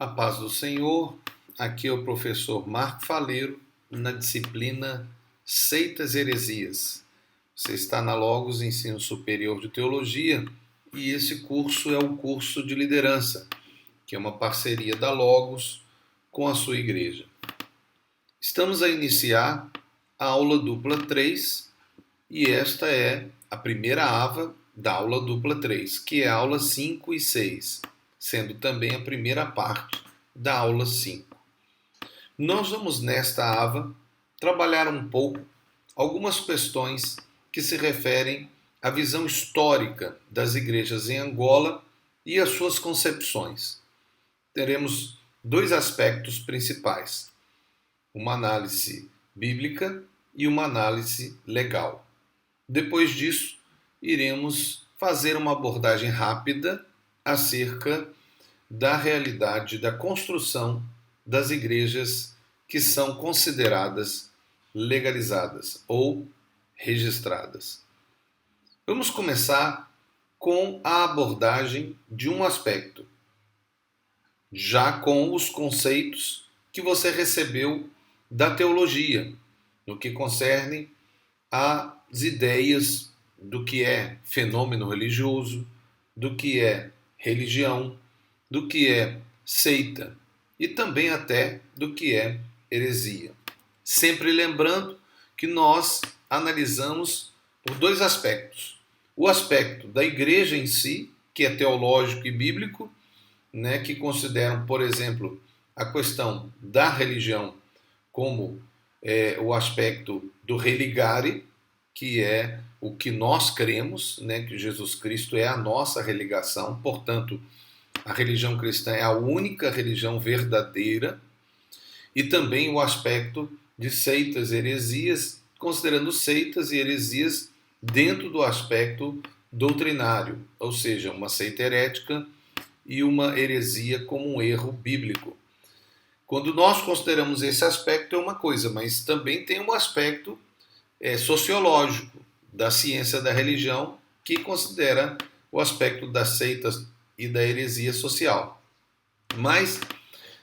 A paz do Senhor, aqui é o professor Marco Faleiro, na disciplina Seitas e Heresias. Você está na Logos Ensino Superior de Teologia e esse curso é um curso de liderança, que é uma parceria da Logos com a sua igreja. Estamos a iniciar a aula dupla 3 e esta é a primeira ava da aula dupla 3, que é a aula 5 e 6. Sendo também a primeira parte da aula 5. Nós vamos nesta ava trabalhar um pouco algumas questões que se referem à visão histórica das igrejas em Angola e às suas concepções. Teremos dois aspectos principais: uma análise bíblica e uma análise legal. Depois disso, iremos fazer uma abordagem rápida acerca da realidade da construção das igrejas que são consideradas legalizadas ou registradas. Vamos começar com a abordagem de um aspecto, já com os conceitos que você recebeu da teologia, no que concerne às ideias do que é fenômeno religioso, do que é religião, do que é seita e também até do que é heresia. Sempre lembrando que nós analisamos por dois aspectos. O aspecto da igreja em si, que é teológico e bíblico, que consideram, por exemplo, a questão da religião como o aspecto do religare, que é o que nós cremos, que Jesus Cristo é a nossa religação, portanto, a religião cristã é a única religião verdadeira, e também o aspecto de seitas e heresias, considerando seitas e heresias dentro do aspecto doutrinário, ou seja, uma seita herética e uma heresia como um erro bíblico. Quando nós consideramos esse aspecto é uma coisa, mas também tem um aspecto sociológico da ciência da religião que considera o aspecto das seitas e da heresia social. Mas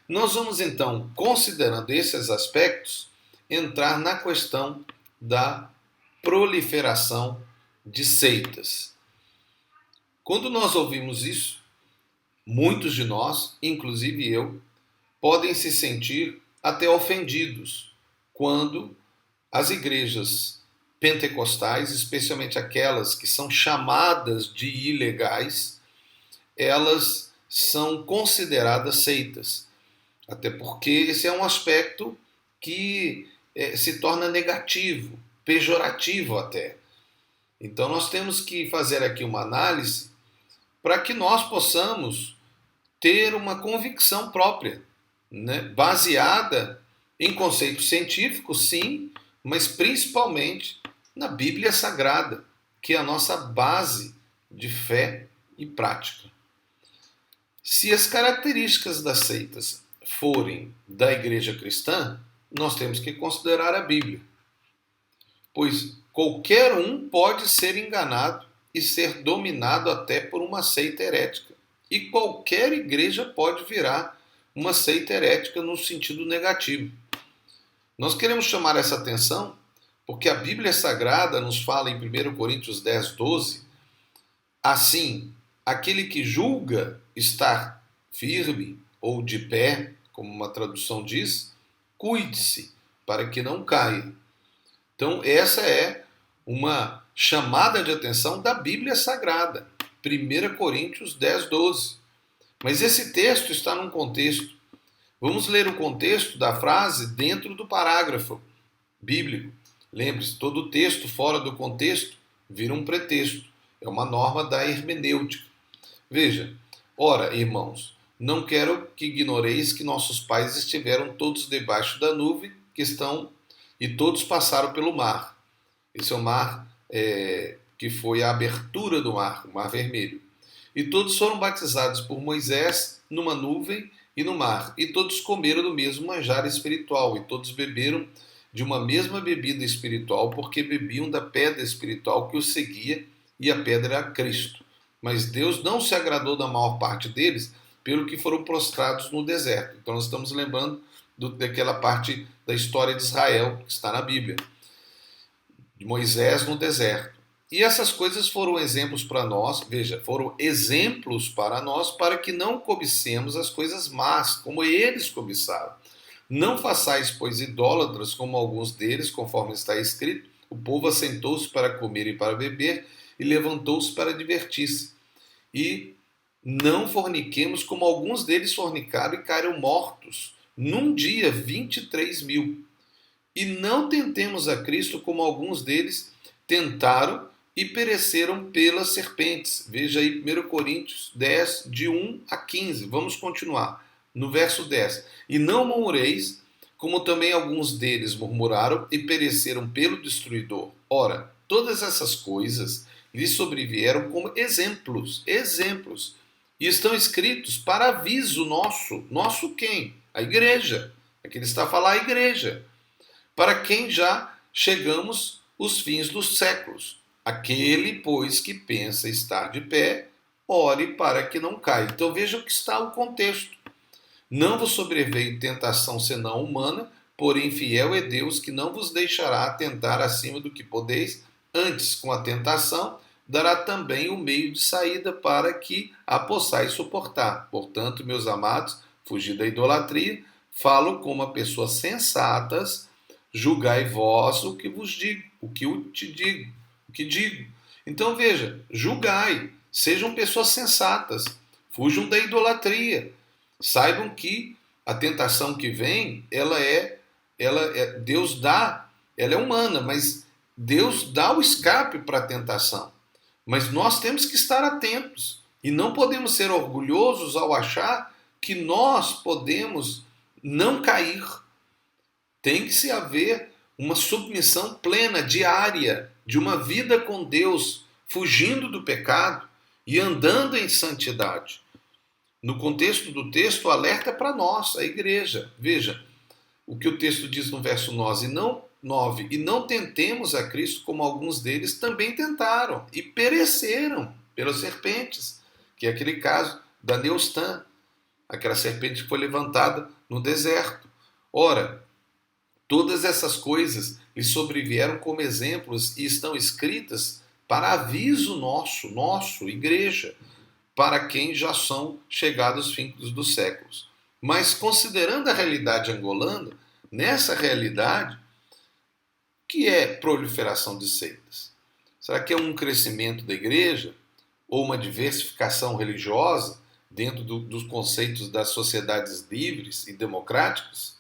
nós vamos então, considerando esses aspectos, entrar na questão da proliferação de seitas. Quando nós ouvimos isso, muitos de nós, inclusive eu, podem se sentir até ofendidos quando as igrejas pentecostais, especialmente aquelas que são chamadas de ilegais, elas são consideradas seitas. Até porque esse é um aspecto que se torna negativo, pejorativo até. Então nós temos que fazer aqui uma análise para que nós possamos ter uma convicção própria, baseada em conceitos científicos, sim, mas principalmente na Bíblia Sagrada, que é a nossa base de fé e prática. Se as características das seitas forem da igreja cristã, nós temos que considerar a Bíblia. Pois qualquer um pode ser enganado e ser dominado até por uma seita herética. E qualquer igreja pode virar uma seita herética no sentido negativo. Nós queremos chamar essa atenção porque a Bíblia Sagrada nos fala em 1 Coríntios 10, 12, assim, aquele que julga estar firme ou de pé, como uma tradução diz, cuide-se para que não caia. Então, essa é uma chamada de atenção da Bíblia Sagrada, 1 Coríntios 10, 12. Mas esse texto está num contexto. Vamos ler o contexto da frase dentro do parágrafo bíblico. Lembre-se, todo texto fora do contexto vira um pretexto. É uma norma da hermenêutica. Veja, ora, irmãos, não quero que ignoreis que nossos pais estiveram todos debaixo da nuvem, e todos passaram pelo mar. Esse é o mar que foi a abertura do mar, o mar vermelho. E todos foram batizados por Moisés numa nuvem e no mar. E todos comeram do mesmo manjar espiritual, e todos beberam de uma mesma bebida espiritual, porque bebiam da pedra espiritual que os seguia, e a pedra era Cristo. Mas Deus não se agradou da maior parte deles, pelo que foram prostrados no deserto. Então nós estamos lembrando daquela parte da história de Israel que está na Bíblia, de Moisés no deserto. E essas coisas foram exemplos para nós, veja, foram exemplos para nós para que não cobicemos as coisas más, como eles cobiçaram. Não façais, pois, idólatras como alguns deles, conforme está escrito, o povo assentou-se para comer e para beber e levantou-se para divertir-se. E não forniquemos como alguns deles fornicaram e caíram mortos. Num dia, 23.000. E não tentemos a Cristo como alguns deles tentaram e pereceram pelas serpentes. Veja aí 1 Coríntios 10, de 1 a 15. Vamos continuar. No verso 10. E não murmureis, como também alguns deles murmuraram e pereceram pelo destruidor. Ora, todas essas coisas lhes sobrevieram como exemplos. E estão escritos para aviso nosso. Nosso quem? A igreja. Aqui ele está a falar a igreja. Para quem já chegamos os fins dos séculos. Aquele, pois, que pensa estar de pé, ore para que não caia. Então veja o que está o contexto. Não vos sobreveio tentação senão humana, porém fiel é Deus que não vos deixará tentar acima do que podeis, antes com a tentação dará também o meio de saída para que a possais suportar. Portanto, meus amados, fugi da idolatria, falo como a pessoas sensatas, julgai vós o que vos digo, o que digo. Então veja, julgai, sejam pessoas sensatas, fujam da idolatria. Saibam que a tentação que vem, Deus dá, ela é humana, mas Deus dá o escape para a tentação. Mas nós temos que estar atentos e não podemos ser orgulhosos ao achar que nós podemos não cair. Tem que se haver uma submissão plena, diária, de uma vida com Deus, fugindo do pecado e andando em santidade. No contexto do texto, o alerta é para nós, a igreja. Veja o que o texto diz no verso 9. E não tentemos a Cristo como alguns deles também tentaram e pereceram pelas serpentes, que é aquele caso da Neustã, aquela serpente que foi levantada no deserto. Ora, todas essas coisas lhe sobrevieram como exemplos e estão escritas para aviso nosso, igreja, para quem já são chegados os fins dos séculos. Mas considerando a realidade angolana, nessa realidade, que é proliferação de seitas? Será que é um crescimento da igreja ou uma diversificação religiosa dentro dos conceitos das sociedades livres e democráticas?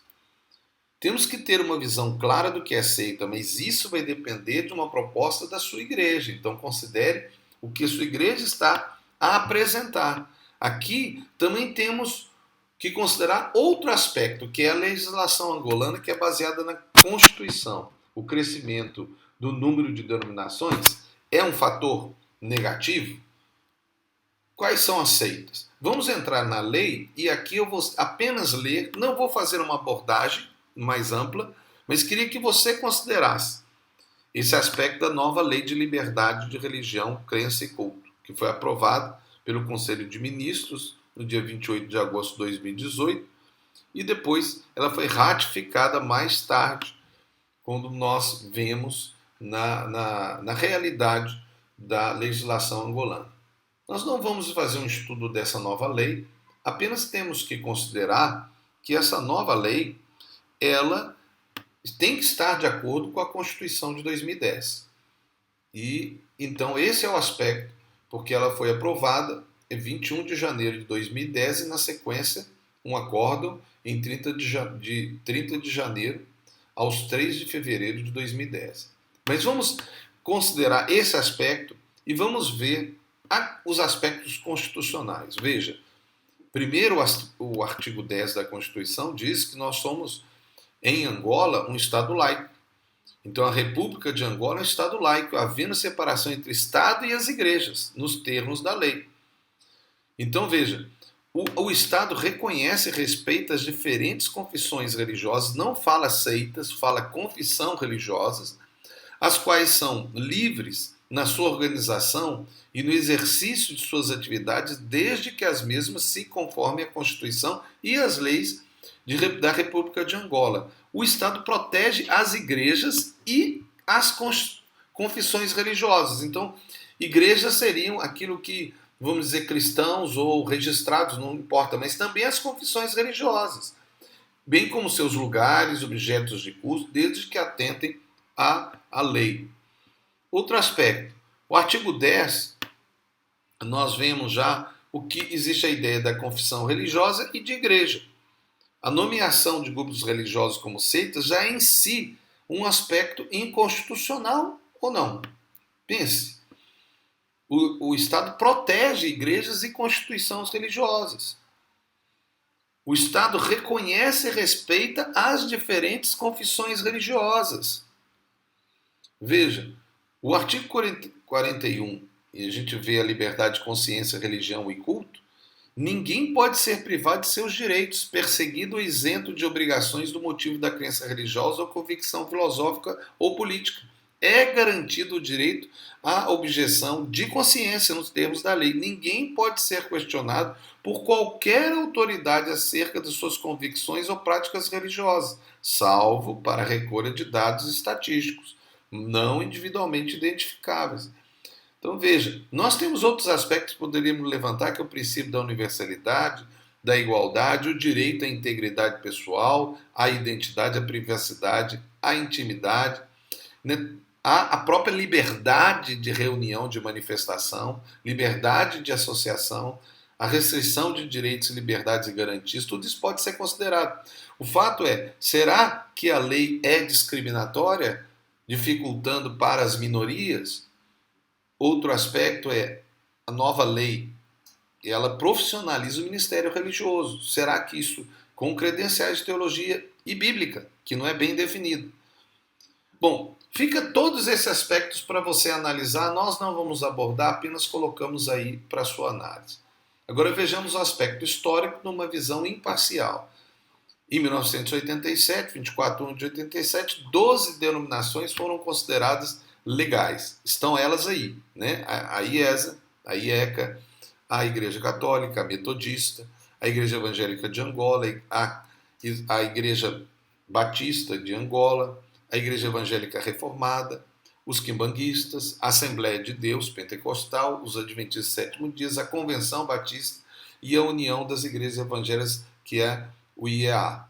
Temos que ter uma visão clara do que é seita, mas isso vai depender de uma proposta da sua igreja. Então considere o que a sua igreja está a apresentar. Aqui também temos que considerar outro aspecto, que é a legislação angolana, que é baseada na Constituição. O crescimento do número de denominações é um fator negativo? Quais são as seitas? Vamos entrar na lei e aqui eu vou apenas ler, não vou fazer uma abordagem mais ampla, mas queria que você considerasse esse aspecto da nova lei de liberdade de religião, crença e culto, que foi aprovada pelo Conselho de Ministros no dia 28 de agosto de 2018 e depois ela foi ratificada mais tarde, quando nós vemos na realidade da legislação angolana. Nós não vamos fazer um estudo dessa nova lei, apenas temos que considerar que essa nova lei ela tem que estar de acordo com a Constituição de 2010. E então esse é o aspecto, porque ela foi aprovada em 21 de janeiro de 2010 e na sequência um acórdão em 30 de janeiro aos 3 de fevereiro de 2010. Mas vamos considerar esse aspecto e vamos ver os aspectos constitucionais. Veja, primeiro o artigo 10 da Constituição diz que nós somos, em Angola, um Estado laico. Então a República de Angola é um Estado laico, havendo separação entre Estado e as igrejas, nos termos da lei. Então veja, o Estado reconhece e respeita as diferentes confissões religiosas, não fala seitas, fala confissão religiosas, as quais são livres na sua organização e no exercício de suas atividades, desde que as mesmas se conformem à Constituição e às leis da República de Angola. O Estado protege as igrejas e as confissões religiosas. Então, igrejas seriam aquilo que, vamos dizer, cristãos ou registrados, não importa, mas também as confissões religiosas, bem como seus lugares, objetos de culto, desde que atentem à lei. Outro aspecto, o artigo 10, nós vemos já o que existe a ideia da confissão religiosa e de igreja. A nomeação de grupos religiosos como seitas já é em si um aspecto inconstitucional ou não? Pense, o Estado protege igrejas e constituições religiosas. O Estado reconhece e respeita as diferentes confissões religiosas. Veja, o artigo 41, e a gente vê a liberdade de consciência, religião e culto, ninguém pode ser privado de seus direitos, perseguido ou isento de obrigações do motivo da crença religiosa ou convicção filosófica ou política. É garantido o direito à objeção de consciência nos termos da lei. Ninguém pode ser questionado por qualquer autoridade acerca de suas convicções ou práticas religiosas, salvo para a recolha de dados estatísticos, não individualmente identificáveis. Então veja, nós temos outros aspectos que poderíamos levantar, que é o princípio da universalidade, da igualdade, o direito à integridade pessoal, à identidade, à privacidade, à intimidade, né? A própria liberdade de reunião, de manifestação, liberdade de associação, a restrição de direitos, liberdades e garantias, tudo isso pode ser considerado. O fato é, será que a lei é discriminatória, dificultando para as minorias? Outro aspecto é a nova lei, ela profissionaliza o ministério religioso. Será que isso, com credenciais de teologia e bíblica, que não é bem definido? Bom, fica todos esses aspectos para você analisar, nós não vamos abordar, apenas colocamos aí para sua análise. Agora vejamos o aspecto histórico numa visão imparcial. Em 1987, 24 de 87, 12 denominações foram consideradas legais. Estão elas aí, né? A IESA, a IECA, a Igreja Católica, a Metodista, a Igreja Evangélica de Angola, a Igreja Batista de Angola, a Igreja Evangélica Reformada, os Quimbanguistas, a Assembleia de Deus Pentecostal, os Adventistas do Sétimo Dia, a Convenção Batista e a União das Igrejas Evangélicas, que é o IEA.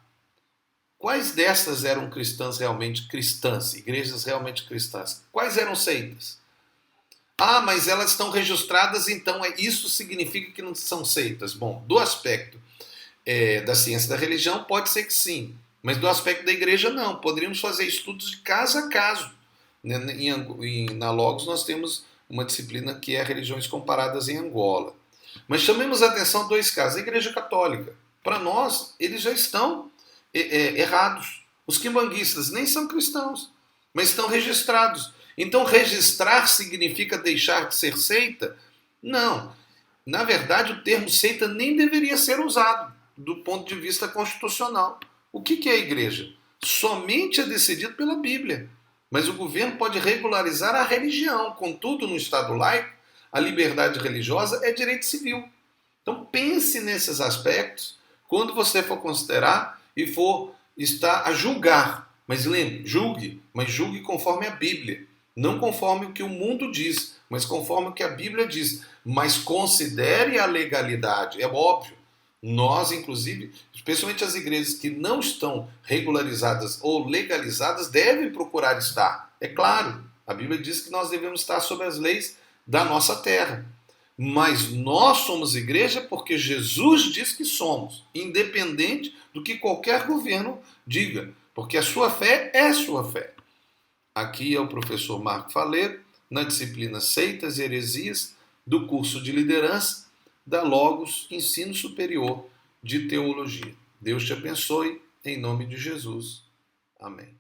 Quais dessas eram cristãs realmente cristãs, igrejas realmente cristãs? Quais eram seitas? Ah, mas elas estão registradas, então isso significa que não são seitas. Bom, do aspecto da ciência da religião, pode ser que sim, mas do aspecto da igreja, não. Poderíamos fazer estudos de caso a caso. Na Logos nós temos uma disciplina que é Religiões Comparadas em Angola. Mas chamemos a atenção a dois casos. A Igreja Católica, para nós, eles já estão errados. Os quimbanguistas nem são cristãos, mas estão registrados. Então, registrar significa deixar de ser seita? Não. Na verdade, o termo seita nem deveria ser usado do ponto de vista constitucional. O que é a igreja? Somente é decidido pela Bíblia. Mas o governo pode regularizar a religião. Contudo, no Estado laico, a liberdade religiosa é direito civil. Então, pense nesses aspectos quando você for considerar e for estar a julgar. Mas lembre, julgue, mas julgue conforme a Bíblia. Não conforme o que o mundo diz, mas conforme o que a Bíblia diz. Mas considere a legalidade, é óbvio. Nós, inclusive, especialmente as igrejas que não estão regularizadas ou legalizadas, devem procurar estar. É claro, a Bíblia diz que nós devemos estar sob as leis da nossa terra. Mas nós somos igreja porque Jesus diz que somos, independente do que qualquer governo diga, porque a sua fé é sua fé. Aqui é o professor Marco Faleiro, na disciplina Seitas e Heresias, do curso de liderança da Logos Ensino Superior de Teologia. Deus te abençoe, em nome de Jesus. Amém.